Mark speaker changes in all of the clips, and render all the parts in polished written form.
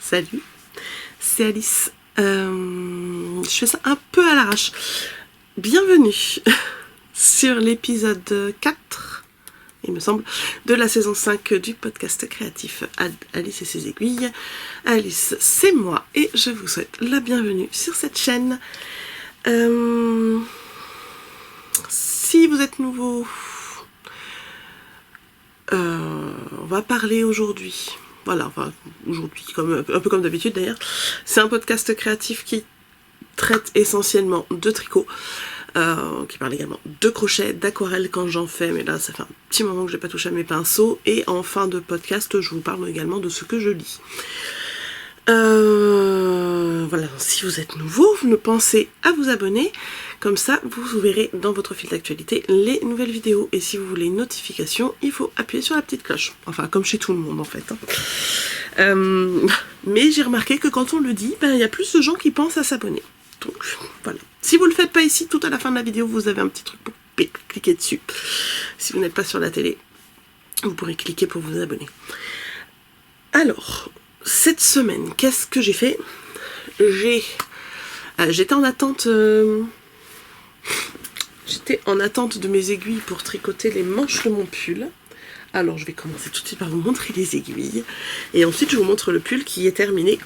Speaker 1: Salut, c'est Alice. Je fais ça un peu à l'arrache. Bienvenue sur l'épisode 4, il me semble, de la saison 5 du podcast créatif Alice et ses aiguilles. Alice, c'est moi et je vous souhaite la bienvenue sur cette chaîne. Si vous êtes nouveau, on va parler aujourd'hui. Voilà, enfin, aujourd'hui, un peu comme d'habitude d'ailleurs. C'est un podcast créatif qui traite essentiellement de tricot, qui parle également de crochet, d'aquarelle quand j'en fais, mais là ça fait un petit moment que j'ai pas touché à mes pinceaux. Et en fin de podcast, je vous parle également de ce que je lis. Voilà, si vous êtes nouveau, ne pensez à vous abonner, comme ça vous verrez dans votre fil d'actualité les nouvelles vidéos. Et si vous voulez une notification, il faut appuyer sur la petite cloche, enfin comme chez tout le monde en fait. Mais j'ai remarqué que quand on le dit, il y a plus de gens qui pensent à s'abonner. Donc voilà, si vous le faites pas ici, tout à la fin de la vidéo, vous avez un petit truc pour cliquer dessus. Si vous n'êtes pas sur la télé, vous pourrez cliquer pour vous abonner. Alors, cette semaine, qu'est-ce que j'ai fait? J'étais en attente de mes aiguilles pour tricoter les manches de mon pull. Alors je vais commencer tout de suite par vous montrer les aiguilles et ensuite je vous montre le pull qui est terminé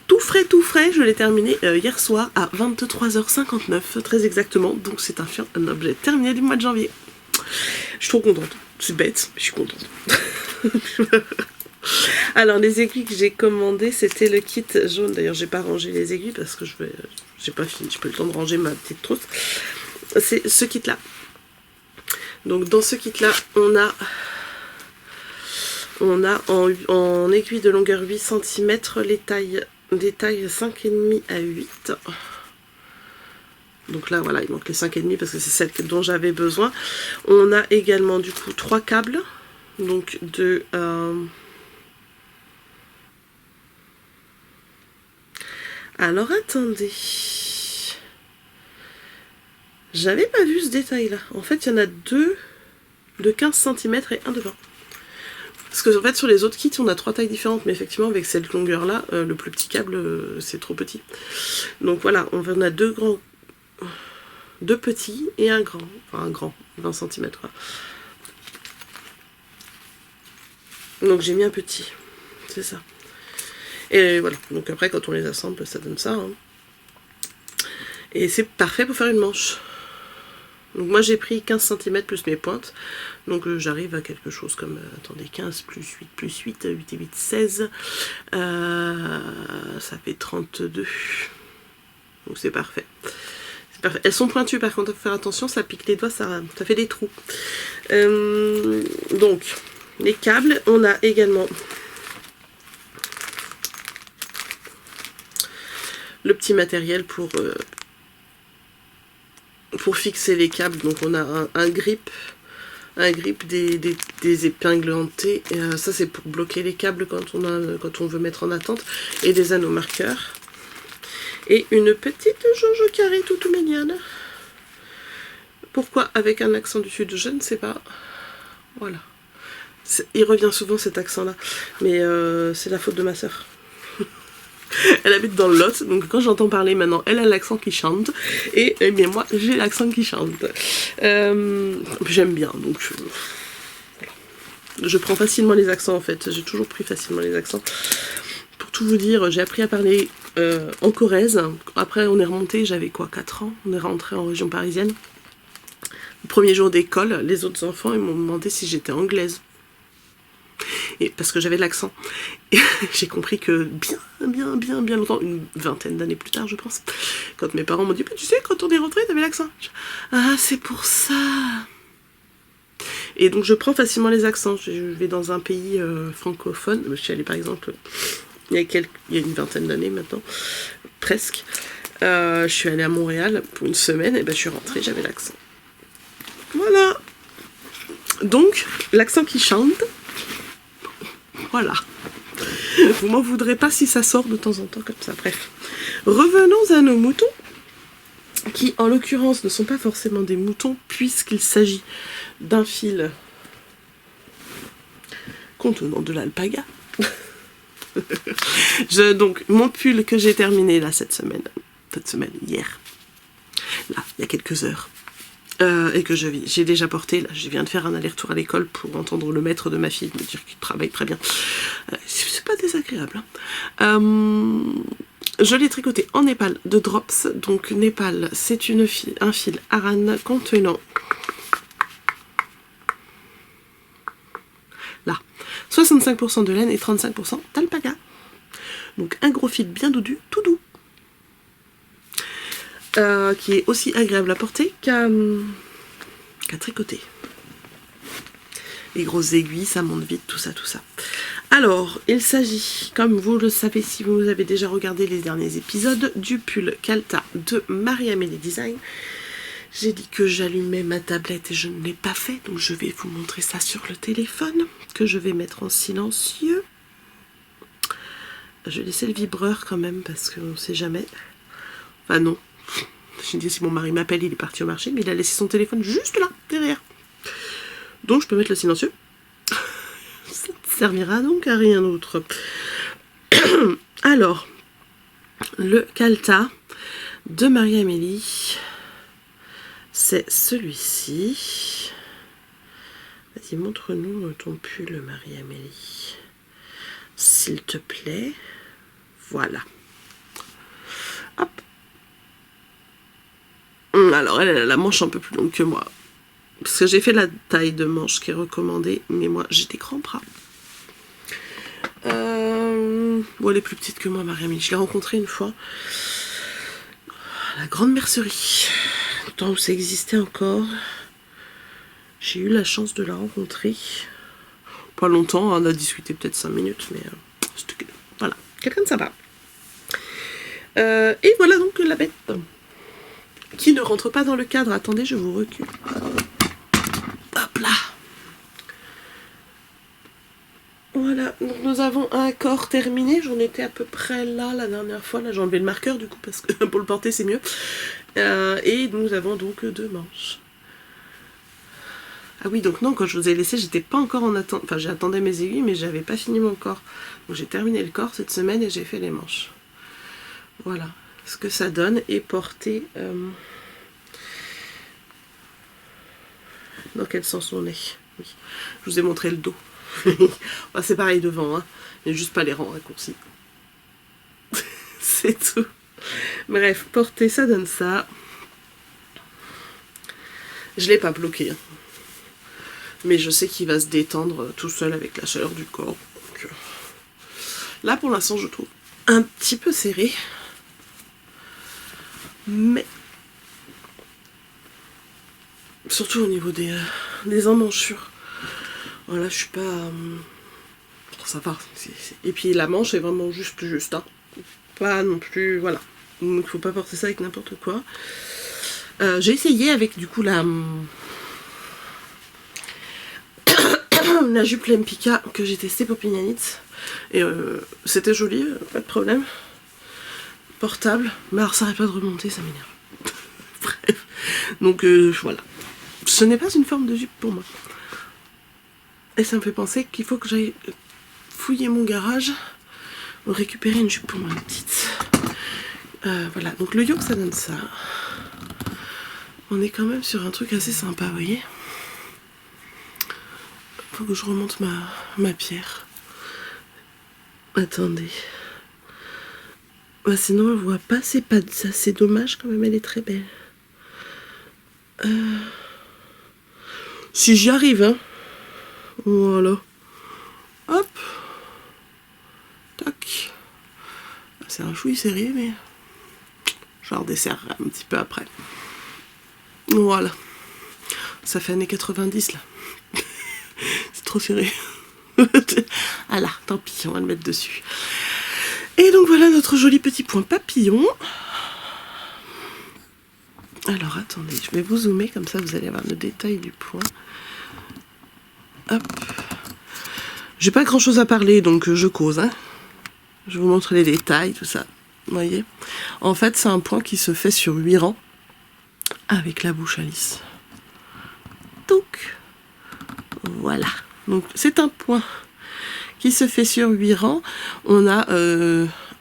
Speaker 1: tout frais. Je l'ai terminé hier soir à 23h59 très exactement, donc c'est un objet terminé du mois de janvier. Je suis trop contente, c'est bête, mais je suis contente. Alors les aiguilles que j'ai commandées, c'était le kit jaune. D'ailleurs j'ai pas rangé les aiguilles parce que j'ai pas fini, j'ai pas eu le temps de ranger ma petite trousse. C'est ce kit là. Donc dans ce kit là on a en aiguille de longueur 8 cm des tailles 5,5 à 8. Donc là voilà, il manque les 5,5 parce que c'est celle dont j'avais besoin. On a également du coup 3 câbles, donc de alors attendez, j'avais pas vu ce détail là. En fait il y en a deux de 15 cm et un de 20. Parce que en fait sur les autres kits on a 3 tailles différentes, mais effectivement avec cette longueur là, le plus petit câble c'est trop petit. Donc voilà, on a deux petits et un grand, enfin un grand, 20 cm quoi. Donc j'ai mis un petit, c'est ça. Et voilà, donc après quand on les assemble ça donne ça. Hein. Et c'est parfait pour faire une manche. Donc moi j'ai pris 15 cm plus mes pointes, donc j'arrive à quelque chose comme, attendez, 15 plus 8 plus 8, 8 et 8, 16, ça fait 32, donc c'est parfait. C'est parfait. Elles sont pointues par contre, il faut faire attention, ça pique les doigts, ça fait des trous. Donc les câbles, on a également le petit matériel pour fixer les câbles. Donc on a un grip, des épingles hantées, ça c'est pour bloquer les câbles quand on veut mettre en attente, et des anneaux marqueurs, et une petite jauge carrée toute mignonne. Pourquoi avec un accent du sud, je ne sais pas. Voilà, il revient souvent cet accent là, mais c'est la faute de ma soeur. Elle habite dans le Lot, donc quand j'entends parler maintenant, elle a l'accent qui chante, et bien moi j'ai l'accent qui chante. J'aime bien, donc voilà. Je prends facilement les accents en fait, j'ai toujours pris facilement les accents. Pour tout vous dire, j'ai appris à parler en Corrèze. Après on est remonté, j'avais quoi, 4 ans, on est rentré en région parisienne. Le premier jour d'école, les autres enfants ils m'ont demandé si j'étais anglaise. Et parce que j'avais l'accent. Et j'ai compris que bien longtemps, une vingtaine d'années plus tard je pense, quand mes parents m'ont dit, tu sais, quand on est rentré t'avais l'accent. Ah c'est pour ça. Et donc je prends facilement les accents. Je vais dans un pays francophone. Je suis allée par exemple il y a une vingtaine d'années maintenant, presque. Je suis allée à Montréal pour une semaine, et ben je suis rentrée, j'avais l'accent. Voilà. Donc l'accent qui chante. Voilà. Vous m'en voudrez pas si ça sort de temps en temps comme ça. Bref. Revenons à nos moutons, qui en l'occurrence ne sont pas forcément des moutons, puisqu'il s'agit d'un fil contenant de l'alpaga. Donc, mon pull que j'ai terminé là cette semaine, hier, là, il y a quelques heures, et que j'ai déjà porté, là, je viens de faire un aller-retour à l'école pour entendre le maître de ma fille me dire qu'il travaille très bien. C'est pas désagréable. Hein. Je l'ai tricoté en népal de Drops. Donc népal, c'est un fil Aran contenant là 65% de laine et 35% d'alpaga. Donc un gros fil bien doudou, tout doux. Qui est aussi agréable à porter qu'à tricoter. Les grosses aiguilles, ça monte vite, tout ça, tout ça. Alors, il s'agit, comme vous le savez si vous avez déjà regardé les derniers épisodes, du pull Calta de Marie-Amélie Design. J'ai dit que j'allumais ma tablette et je ne l'ai pas fait, donc je vais vous montrer ça sur le téléphone, que je vais mettre en silencieux. Je vais laisser le vibreur quand même, parce qu'on ne sait jamais. Enfin non. J'ai dit si mon mari m'appelle, il est parti au marché, mais il a laissé son téléphone juste là, derrière. Donc je peux mettre le silencieux. Ça ne servira donc à rien d'autre. Alors, le Calta de Marie-Amélie, c'est celui-ci. Vas-y, montre-nous ton pull, Marie-Amélie. S'il te plaît. Voilà. Hop. Alors, elle a la manche un peu plus longue que moi. Parce que j'ai fait la taille de manche qui est recommandée, mais moi j'ai des grands bras. Bon, elle est plus petite que moi, Marie-Amélie. Je l'ai rencontrée une fois à la grande mercerie. Au temps où ça existait encore. J'ai eu la chance de la rencontrer. Pas longtemps, on a discuté peut-être 5 minutes, mais c'était voilà, quelqu'un de sympa. Et voilà donc la bête. Qui ne rentre pas dans le cadre. Attendez, je vous recule. Hop là. Voilà, donc nous avons un corps terminé. J'en étais à peu près là la dernière fois. Là, j'ai enlevé le marqueur du coup parce que pour le porter c'est mieux. Et nous avons donc 2 manches. Ah oui, donc non, quand je vous ai laissé, j'étais pas encore en attente. Enfin, j'attendais mes aiguilles, mais j'avais pas fini mon corps. Donc j'ai terminé le corps cette semaine et j'ai fait les manches. Voilà ce que ça donne. Et porter... Dans quel sens on est? Oui. Je vous ai montré le dos. Bah, c'est pareil devant, hein. Il n'y a juste pas les rangs raccourcis. C'est tout. Bref, porter, ça donne ça. Je l'ai pas bloqué. Hein. Mais je sais qu'il va se détendre tout seul avec la chaleur du corps. Donc, là, pour l'instant, je trouve un petit peu serré. Mais... surtout au niveau des emmanchures. Voilà, je suis pas... ça va. Et puis la manche est vraiment juste. Hein. Pas non plus... voilà. Donc il faut pas porter ça avec n'importe quoi. J'ai essayé avec du coup la jupe Lempicka que j'ai testée pour Pignanite. Et c'était joli, pas de problème. Portable. Mais alors ça arrête pas de remonter, ça m'énerve. Bref. Donc voilà. Ce n'est pas une forme de jupe pour moi. Et ça me fait penser qu'il faut que j'aille fouiller mon garage pour récupérer une jupe pour ma petite. Voilà, donc le yoke ça donne ça. On est quand même sur un truc assez sympa, vous voyez. Faut que je remonte ma pierre. Attendez. Bah, sinon on voit pas, c'est dommage quand même, elle est très belle. Si j'y arrive, hein. Voilà. Hop. Tac. C'est un chouï serré, mais je redesserrerai un petit peu après. Voilà. Ça fait années 90 là. C'est trop serré. Ah là, tant pis, on va le mettre dessus. Et donc voilà notre joli petit point papillon. Alors attendez, je vais vous zoomer comme ça vous allez avoir le détail du point. Hop. J'ai pas grand chose à parler donc je cause. Hein. Je vous montre les détails, tout ça. Vous voyez. En fait c'est un point qui se fait sur 8 rangs avec la bouche à lisse. Donc voilà. Donc c'est un point qui se fait sur 8 rangs. On a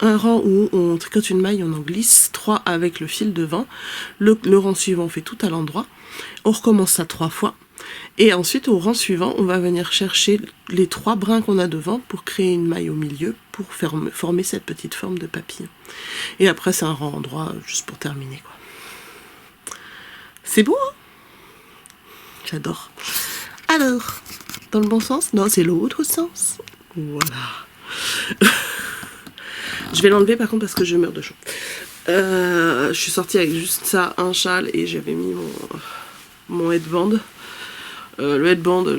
Speaker 1: un rang où on tricote une maille, on en glisse 3 avec le fil devant. Le rang suivant, on fait tout à l'endroit. On recommence ça 3 fois. Et ensuite, au rang suivant, on va venir chercher les 3 brins qu'on a devant pour créer une maille au milieu, pour former cette petite forme de papillon. Et après, c'est un rang endroit, juste pour terminer, quoi. C'est beau, hein? J'adore. Alors, dans le bon sens? Non, c'est l'autre sens. Voilà. Je vais l'enlever par contre parce que je meurs de chaud. Je suis sortie avec juste ça, un châle, et j'avais mis mon headband. Le headband,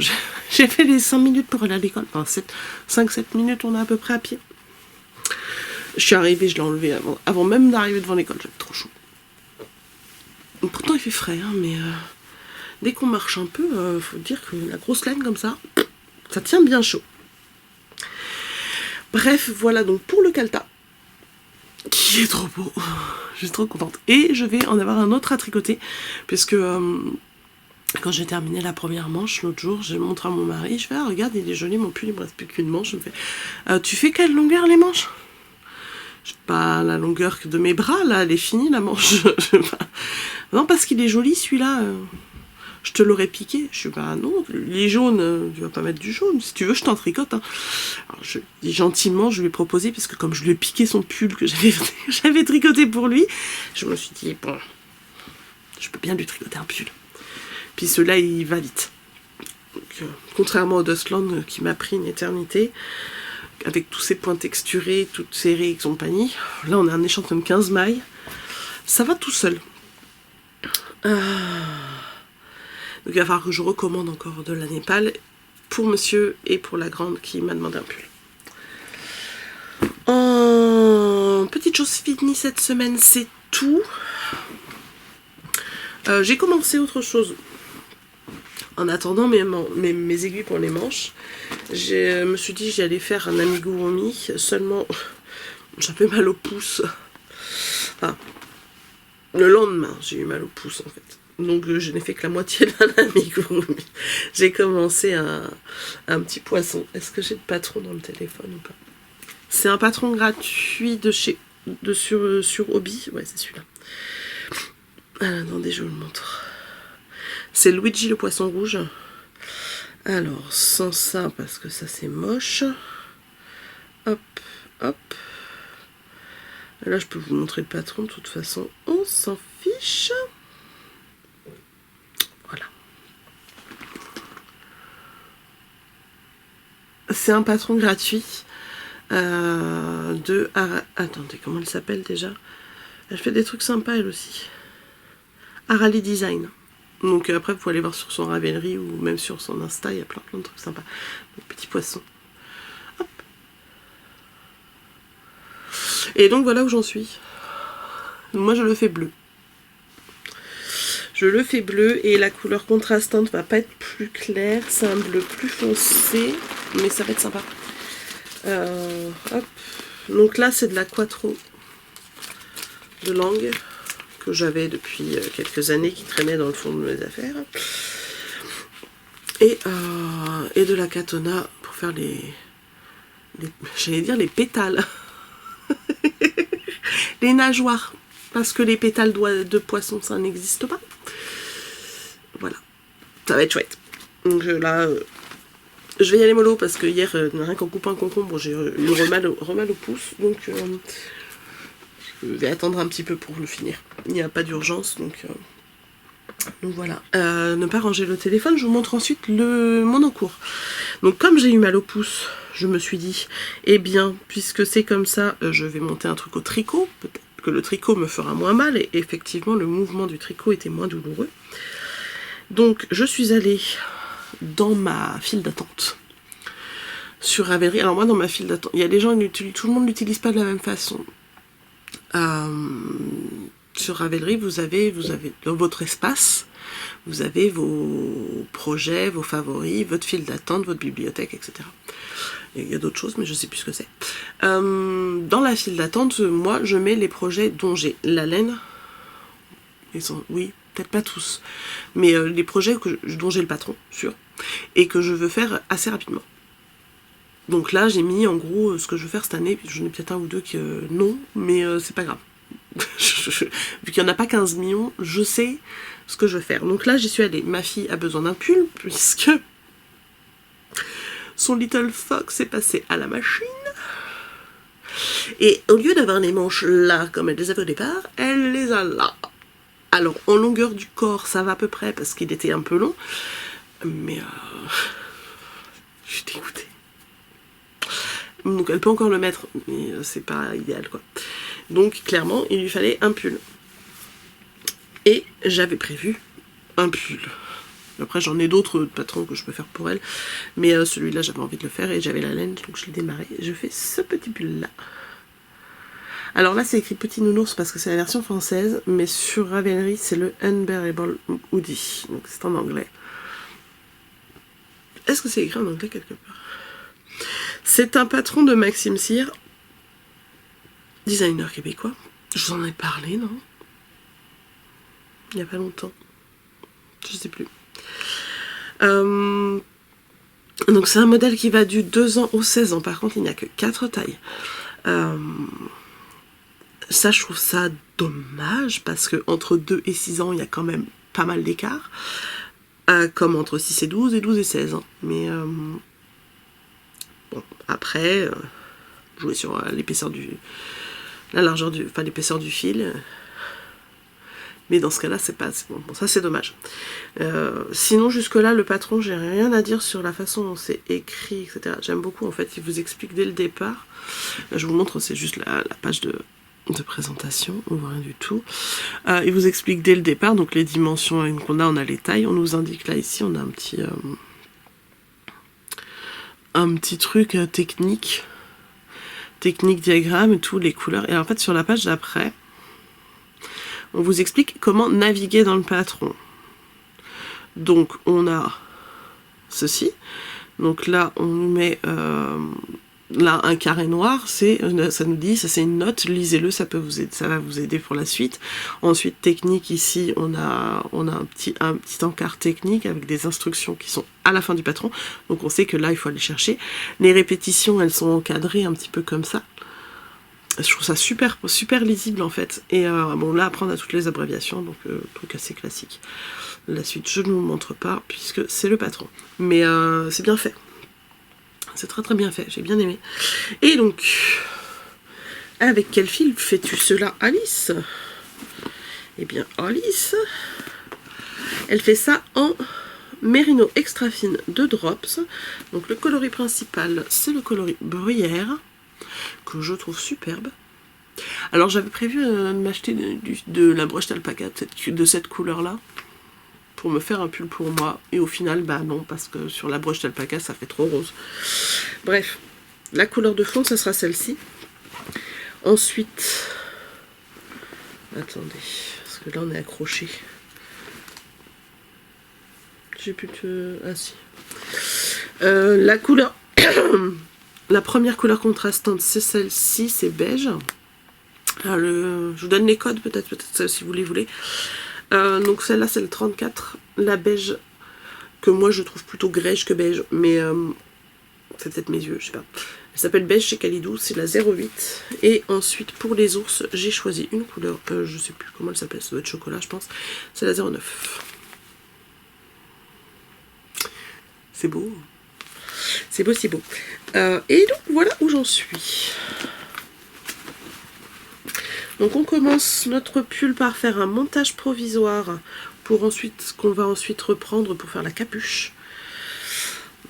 Speaker 1: j'ai fait les 5 minutes pour aller à l'école. Enfin, 5-7 minutes, on est à peu près à pied. Je suis arrivée, je l'ai enlevé avant même d'arriver devant l'école, j'avais trop chaud. Pourtant, il fait frais, hein, mais dès qu'on marche un peu, faut dire que la grosse laine comme ça, ça tient bien chaud. Bref, voilà donc pour le Calta, qui est trop beau. Je suis trop contente. Et je vais en avoir un autre à tricoter, puisque quand j'ai terminé la première manche l'autre jour, j'ai montré à mon mari, je fais ah, regarde, il est joli mon pull, il me reste plus qu'une manche. Je me fais tu fais quelle longueur les manches? Je sais pas, la longueur de mes bras, là, elle est finie la manche. Non, parce qu'il est joli celui-là. Je te l'aurais piqué. Je suis bah non, il est jaune, tu vas pas mettre du jaune. Si tu veux, je t'en tricote. Hein. Alors, gentiment, je lui ai proposé, parce que comme je lui ai piqué son pull que j'avais tricoté pour lui, je me suis dit, bon, je peux bien lui tricoter un pull. Puis celui-là, il va vite. Donc, contrairement au Dustland qui m'a pris une éternité, avec tous ces points texturés, toutes serrées et compagnie, là on a un échantillon de 15 mailles. Ça va tout seul. Donc il va falloir que je recommande encore de la Népal pour monsieur et pour la grande qui m'a demandé un pull. Petite chose finie cette semaine, c'est tout. J'ai commencé autre chose. En attendant mes aiguilles pour les manches, je me suis dit que j'allais faire un amigurumi, seulement j'avais mal au pouce. Enfin, le lendemain, j'ai eu mal au pouce en fait. Donc je n'ai fait que la moitié d'un amigurumi. J'ai commencé un petit poisson. Est-ce que j'ai le patron dans le téléphone ou pas? C'est un patron gratuit sur Hobby. Ouais, c'est celui-là. Ah, attendez, je vous le montre. C'est Luigi le poisson rouge. Alors, sans ça, parce que ça c'est moche. Hop, hop. Là, je peux vous montrer le patron, de toute façon, on s'en fiche. Voilà. C'est un patron gratuit attendez, comment elle s'appelle déjà? Elle fait des trucs sympas, elle aussi. Arali Design. Donc après, vous pouvez aller voir sur son Ravelry ou même sur son Insta, il y a plein de trucs sympas. Donc, petit poisson. Hop. Et donc voilà où j'en suis. Moi, je le fais bleu. Je le fais bleu et la couleur contrastante va pas être plus claire. C'est un bleu plus foncé, mais ça va être sympa. Hop. Donc là, c'est de la Quattro de Langue que j'avais depuis quelques années, qui traînait dans le fond de mes affaires. Et de la Katona pour faire j'allais dire les pétales. Les nageoires. Parce que les pétales de poisson, ça n'existe pas. Voilà. Ça va être chouette. Donc là, je vais y aller mollo parce que hier, rien qu'en coupant un concombre, j'ai eu remal au pouce. Donc je vais attendre un petit peu pour le finir. Il n'y a pas d'urgence, donc voilà. Ne pas ranger le téléphone, je vous montre ensuite mon encours. Donc comme j'ai eu mal au pouce, je me suis dit, eh bien, puisque c'est comme ça, je vais monter un truc au tricot. Peut-être que le tricot me fera moins mal, et effectivement, le mouvement du tricot était moins douloureux. Donc je suis allée dans ma file d'attente sur Ravelry. Alors moi, dans ma file d'attente, il y a des gens, tout le monde l'utilise pas de la même façon. Sur Ravelry, vous avez dans votre espace, vous avez vos projets, vos favoris, votre file d'attente, votre bibliothèque, etc. Il y a d'autres choses, mais je sais plus ce que c'est. Dans la file d'attente, moi, je mets les projets dont j'ai la laine. Oui, peut-être pas tous, mais les projets dont j'ai le patron, sûr, et que je veux faire assez rapidement. Donc là, j'ai mis en gros ce que je veux faire cette année. J'en ai peut-être un ou deux qui non, mais c'est pas grave. Vu qu'il n'y en a pas 15 millions, je sais ce que je veux faire. Donc là, j'y suis allée. Ma fille a besoin d'un pull, puisque son Little Fox est passé à la machine. Et au lieu d'avoir les manches là, comme elle les avait au départ, elle les a là. Alors, en longueur du corps, ça va à peu près, parce qu'il était un peu long. Mais je suis dégoûtée. Donc elle peut encore le mettre, mais c'est pas idéal, quoi. Donc clairement, il lui fallait un pull. Et j'avais prévu un pull. Après, j'en ai d'autres patrons que je peux faire pour elle. Mais celui-là, j'avais envie de le faire et j'avais la laine, donc je l'ai démarré. Je fais ce petit pull-là. Alors là, c'est écrit Petit Nounours parce que c'est la version française. Mais sur Ravelry, c'est le Unbearable Hoodie. Donc c'est en anglais. Est-ce que c'est écrit en anglais quelque part? C'est un patron de Maxime Cyr, designer québécois. Je vous en ai parlé, non? Il n'y a pas longtemps. Je sais plus. Donc c'est un modèle qui va du 2 ans au 16 ans. Par contre, il n'y a que 4 tailles. Ça, je trouve ça dommage parce que entre 2 et 6 ans, il y a quand même pas mal d'écart. Comme entre 6 et 12 et 12 et 16 ans. Mais bon, après, jouer sur l'épaisseur du... la largeur du... enfin l'épaisseur du fil. Mais dans ce cas-là, c'est pas... Bon, ça c'est dommage. Sinon, jusque-là, le patron, j'ai rien à dire sur la façon dont c'est écrit, etc. J'aime beaucoup, en fait, il vous explique dès le départ. Là, je vous montre, c'est juste la page de présentation, on voit rien du tout. Il vous explique dès le départ, donc les dimensions qu'on a, on a les tailles. On nous indique là, ici, on a un petit truc technique diagramme, tous les couleurs. Et en fait, sur la page d'après, on vous explique comment naviguer dans le patron. Donc, on a ceci. Donc là, on nous met là un carré noir. Ça nous dit, ça c'est une note, lisez-le, ça va vous aider pour la suite. Ensuite, technique, ici, on a un petit encart technique avec des instructions qui sont à la fin du patron. Donc, on sait que là, il faut aller chercher. Les répétitions, elles sont encadrées un petit peu comme ça. Je trouve ça super, super lisible en fait. Et bon, là après on a toutes les abréviations, donc truc assez classique. La suite je ne vous montre pas puisque c'est le patron. Mais c'est bien fait. C'est très très bien fait, j'ai bien aimé. Et donc, avec quel fil fais-tu cela, Alice? Eh bien Alice, elle fait ça en mérino extra fine de drops. Donc le coloris principal, c'est le coloris bruyère, que je trouve superbe. Alors j'avais prévu de m'acheter de la broche d'alpaca de cette couleur là pour me faire un pull pour moi, et au final bah non, parce que sur la broche d'alpaca ça fait trop rose. Bref, la couleur de fond ça sera celle-ci. Ensuite, attendez, parce que là on est accroché. J'ai plus de... ah si. La couleur la première couleur contrastante, c'est celle-ci, c'est beige. Alors je vous donne les codes, peut-être si vous les voulez. Donc celle-là, c'est le 34. La beige, que moi je trouve plutôt grège que beige, mais c'est peut-être mes yeux, je sais pas. Elle s'appelle beige chez Calidou, c'est la 08. Et ensuite, pour les ours, j'ai choisi une couleur, je sais plus comment elle s'appelle, ça doit être chocolat, je pense. C'est la 09. C'est beau. C'est beau, c'est beau. Et donc voilà où j'en suis. Donc on commence notre pull par faire un montage provisoire pour ensuite qu'on va ensuite reprendre pour faire la capuche.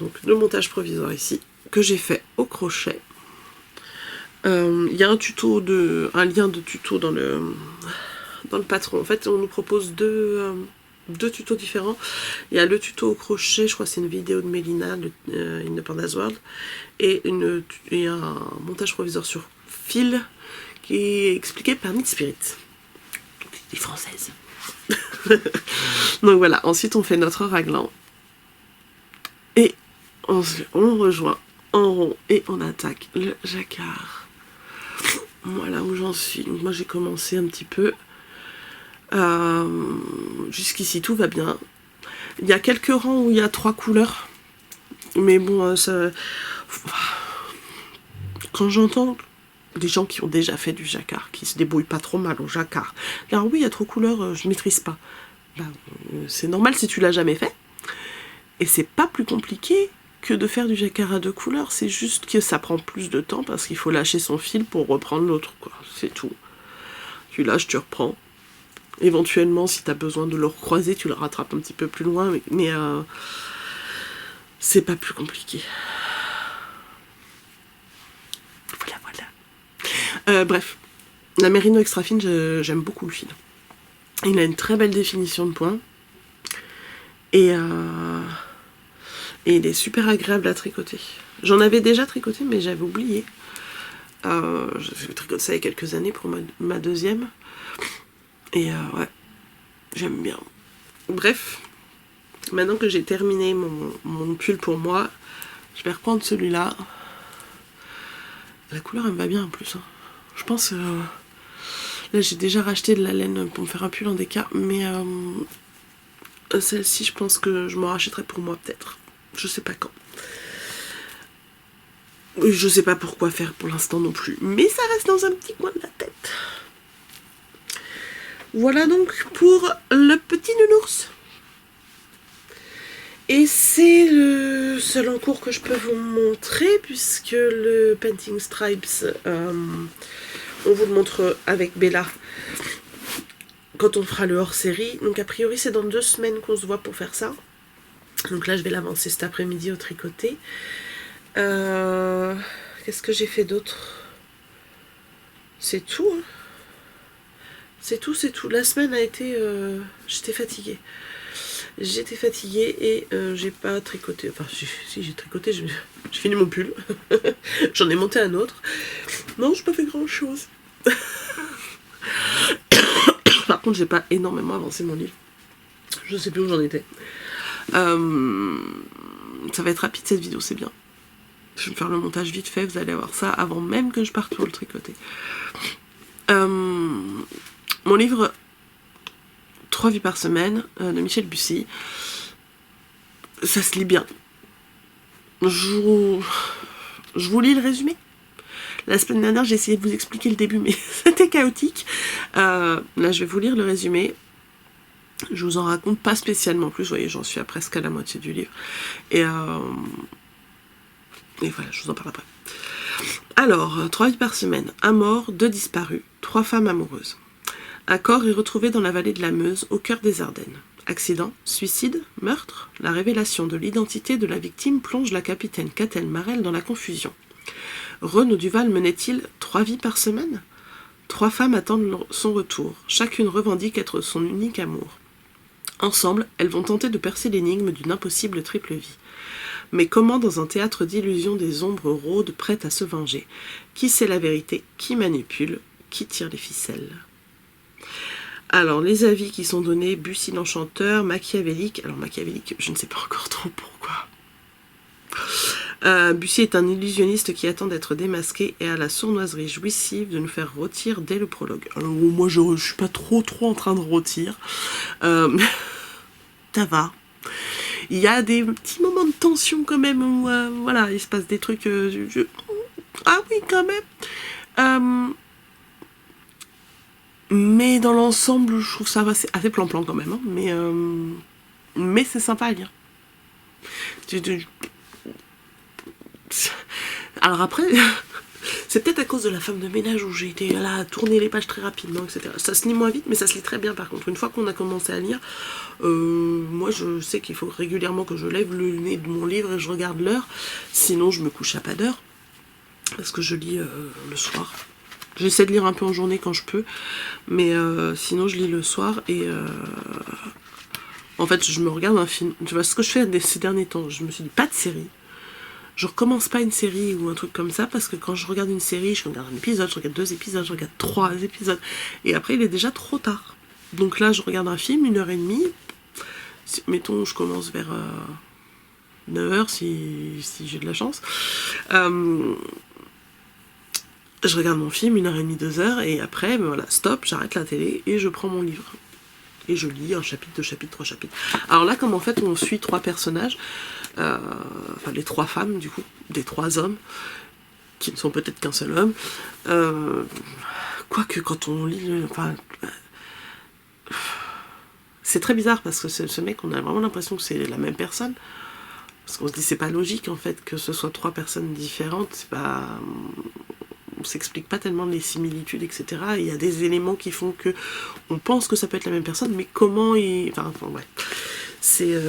Speaker 1: Donc le montage provisoire ici que j'ai fait au crochet. Il y a un lien de tuto dans le patron. En fait, on nous propose deux tutos différents. Il y a le tuto au crochet, je crois que c'est une vidéo de Mélina, In the Panda's World, et un montage provisoire sur fil qui est expliqué par Knit Spirit. Les françaises. Donc voilà, ensuite on fait notre raglan et on rejoint en rond et on attaque le jacquard. Voilà où j'en suis. Donc moi j'ai commencé un petit peu. Jusqu'ici tout va bien. Il y a quelques rangs où il y a 3 couleurs, mais bon ça Quand j'entends des gens qui ont déjà fait du jacquard, qui se débrouillent pas trop mal au jacquard, alors oui, il y a trop couleur, je maîtrise pas. Bah, c'est normal si tu l'as jamais fait. Et c'est pas plus compliqué que de faire du jacquard à 2 couleurs, c'est juste que ça prend plus de temps parce qu'il faut lâcher son fil pour reprendre l'autre, quoi. C'est tout. Tu lâches, tu reprends. Éventuellement, si tu as besoin de le recroiser, tu le rattrapes un petit peu plus loin, mais c'est pas plus compliqué. Voilà. Bref, la Merino Extra Fine, j'aime beaucoup le fil. Il a une très belle définition de points. Et il est super agréable à tricoter. J'en avais déjà tricoté, mais j'avais oublié. J'ai tricoté ça il y a quelques années pour ma deuxième. Et ouais, j'aime bien. Bref, maintenant que j'ai terminé mon pull pour moi, je vais reprendre celui-là. La couleur, elle me va bien en plus. Hein. Je pense... là, j'ai déjà racheté de la laine pour me faire un pull en déca, mais... celle-ci, je pense que je m'en rachèterai pour moi, peut-être. Je sais pas quand. Je sais pas pourquoi faire pour l'instant non plus. Mais ça reste dans un petit coin de la tête. Voilà donc pour le petit nounours. Et c'est le seul en cours que je peux vous montrer, puisque le Painting Stripes, on vous le montre avec Bella quand on fera le hors-série. Donc a priori c'est dans 2 semaines qu'on se voit pour faire ça. Donc là je vais l'avancer cet après-midi au tricoté. Qu'est-ce que j'ai fait d'autre? C'est tout. Hein. C'est tout. La semaine a été... j'étais fatiguée. Et j'ai pas tricoté. Enfin si j'ai tricoté, j'ai fini mon pull. J'en ai monté un autre. Non, j'ai pas fait grand chose. Par contre, j'ai pas énormément avancé mon livre. Je sais plus où j'en étais. Ça va être rapide cette vidéo, c'est bien. Je vais me faire le montage vite fait, vous allez avoir ça avant même que je parte pour le tricoter. Mon livre 3 vies par semaine de Michel Bussy. Ça se lit bien. Je vous lis le résumé. La semaine dernière, j'ai essayé de vous expliquer le début, mais c'était chaotique. Là, je vais vous lire le résumé. Je vous en raconte pas spécialement plus. Vous voyez, j'en suis à presque à la moitié du livre. Et voilà, je vous en parle après. Alors, 3 vies par semaine. Un mort, 2 disparus, 3 femmes amoureuses. Un corps est retrouvé dans la vallée de la Meuse, au cœur des Ardennes. Accident, suicide, meurtre. La révélation de l'identité de la victime plonge la capitaine Catel Marel dans la confusion. Renaud Duval menait-il 3 vies par semaine? 3 femmes attendent son retour. Chacune revendique être son unique amour. Ensemble, elles vont tenter de percer l'énigme d'une impossible triple vie. Mais comment dans un théâtre d'illusions des ombres rôdent prêtes à se venger? Qui sait la vérité? Qui manipule? Qui tire les ficelles? Alors, les avis qui sont donnés, Bussy l'enchanteur, machiavélique. Alors, machiavélique, je ne sais pas encore trop pourquoi. Bussy est un illusionniste qui attend d'être démasqué et a la sournoiserie jouissive de nous faire rôtir dès le prologue. Alors, moi, je suis pas trop en train de rôtir. Ça va. Il y a des petits moments de tension quand même où, voilà, il se passe des trucs... Ah oui, quand même. Mais dans l'ensemble, je trouve ça assez plan-plan quand même. Hein, mais c'est sympa à lire. Alors après, c'est peut-être à cause de la femme de ménage où j'ai été là à tourner les pages très rapidement, etc. Ça se lit moins vite, mais ça se lit très bien par contre. Une fois qu'on a commencé à lire, moi je sais qu'il faut régulièrement que je lève le nez de mon livre et je regarde l'heure. Sinon je me couche à pas d'heure, parce que je lis le soir. J'essaie de lire un peu en journée quand je peux, mais sinon je lis le soir et en fait je me regarde un film. Tu vois ce que je fais ces derniers temps, je me suis dit pas de série. Je recommence pas une série ou un truc comme ça parce que quand je regarde une série, je regarde un épisode, je regarde 2 épisodes, je regarde 3 épisodes et après il est déjà trop tard. Donc là je regarde un film, 1h30, mettons je commence vers 9h si j'ai de la chance. Je regarde mon film 1h30, 2h et après ben voilà, stop, j'arrête la télé et je prends mon livre. Et je lis 1 chapitre, 2 chapitres, 3 chapitres. Alors là, comme en fait on suit 3 personnages, enfin les 3 femmes du coup, des 3 hommes, qui ne sont peut-être qu'un seul homme. Quoique quand on lit... Enfin, c'est très bizarre parce que ce mec, on a vraiment l'impression que c'est la même personne. Parce qu'on se dit c'est pas logique en fait que ce soit 3 personnes différentes, c'est pas... On s'explique pas tellement les similitudes, etc. Il y a des éléments qui font que on pense que ça peut être la même personne, mais comment il... Enfin ouais. C'est...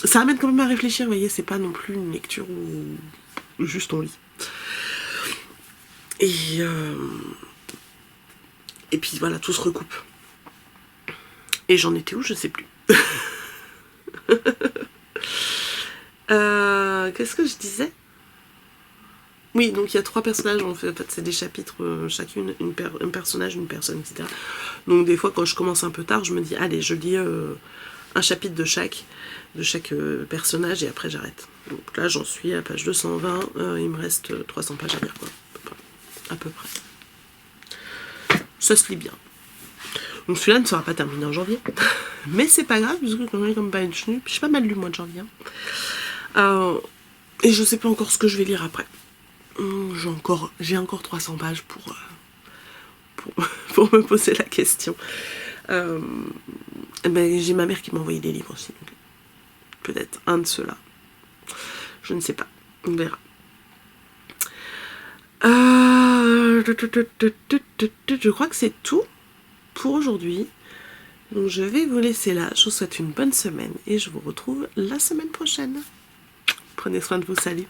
Speaker 1: Ça amène quand même à réfléchir, vous voyez, c'est pas non plus une lecture où juste on lit. Et puis voilà, tout se recoupe. Et j'en étais où, je sais plus. Qu'est-ce que je disais? Oui, donc il y a 3 personnages, en fait c'est des chapitres, chacune, un personnage, une personne, etc. Donc des fois quand je commence un peu tard, je me dis, allez, je lis un chapitre de chaque personnage et après j'arrête. Donc là j'en suis à page 220, il me reste 300 pages à lire, quoi, à peu près. Ça se lit bien. Donc celui-là ne sera pas terminé en janvier, mais c'est pas grave, parce que comme pas une chenille, puis j'ai pas mal lu le mois de janvier. Et je sais pas encore ce que je vais lire après. J'ai encore 300 pages pour me poser la question. Ben, j'ai ma mère qui m'a envoyé des livres aussi. Peut-être un de ceux-là. Je ne sais pas. On verra. Je crois que c'est tout pour aujourd'hui. Donc je vais vous laisser là. Je vous souhaite une bonne semaine et je vous retrouve la semaine prochaine. Prenez soin de vous. Salut.